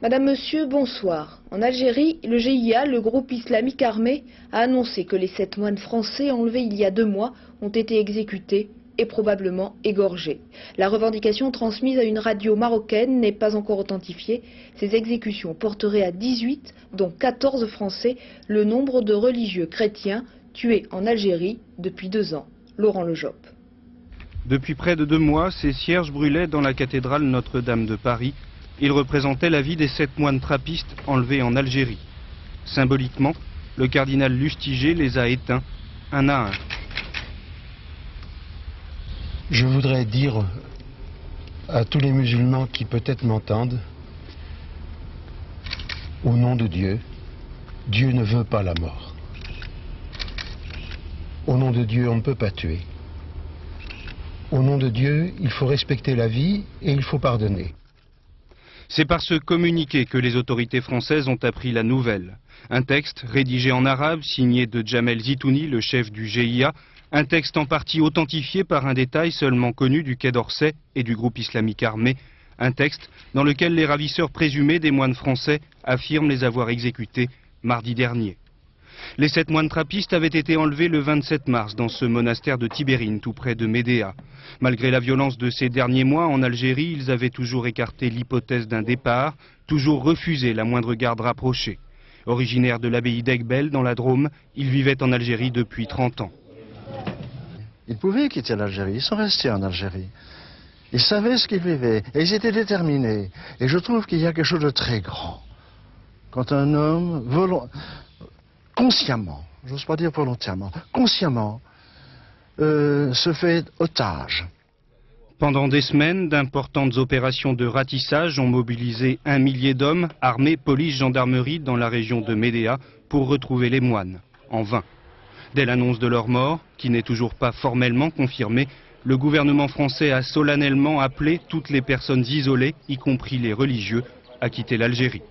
Madame, Monsieur, bonsoir. En Algérie, le GIA, le groupe islamique armé, a annoncé que les 7 moines français enlevés il y a 2 mois ont été exécutés et probablement égorgés. La revendication transmise à une radio marocaine n'est pas encore authentifiée. Ces exécutions porteraient à 18, dont 14 Français, le nombre de religieux chrétiens tués en Algérie depuis 2 ans. Laurent Lejob. Depuis près de 2 mois, ces cierges brûlaient dans la cathédrale Notre-Dame de Paris. Ils représentaient la vie des 7 moines trappistes enlevés en Algérie. Symboliquement, le cardinal Lustiger les a éteints, un à un. Je voudrais dire à tous les musulmans qui peut-être m'entendent, au nom de Dieu, Dieu ne veut pas la mort. Au nom de Dieu, on ne peut pas tuer. Au nom de Dieu, il faut respecter la vie et il faut pardonner. C'est par ce communiqué que les autorités françaises ont appris la nouvelle. Un texte rédigé en arabe, signé de Jamel Zitouni, le chef du GIA, un texte en partie authentifié par un détail seulement connu du Quai d'Orsay et du groupe islamique armé, un texte dans lequel les ravisseurs présumés des moines français affirment les avoir exécutés mardi dernier. Les 7 moines trappistes avaient été enlevés le 27 mars dans ce monastère de Tibérine, tout près de Médéa. Malgré la violence de ces derniers mois en Algérie, ils avaient toujours écarté l'hypothèse d'un départ, toujours refusé la moindre garde rapprochée. Originaires de l'abbaye d'Aigbel, dans la Drôme, ils vivaient en Algérie depuis 30 ans. Ils pouvaient quitter l'Algérie, ils sont restés en Algérie. Ils savaient ce qu'ils vivaient et ils étaient déterminés. Et je trouve qu'il y a quelque chose de très grand quand un homme consciemment, j'ose pas dire volontairement, consciemment, se fait otage. Pendant des semaines, d'importantes opérations de ratissage ont mobilisé 1 millier d'hommes, armés, police, gendarmerie, dans la région de Médéa, pour retrouver les moines, en vain. Dès l'annonce de leur mort, qui n'est toujours pas formellement confirmée, le gouvernement français a solennellement appelé toutes les personnes isolées, y compris les religieux, à quitter l'Algérie.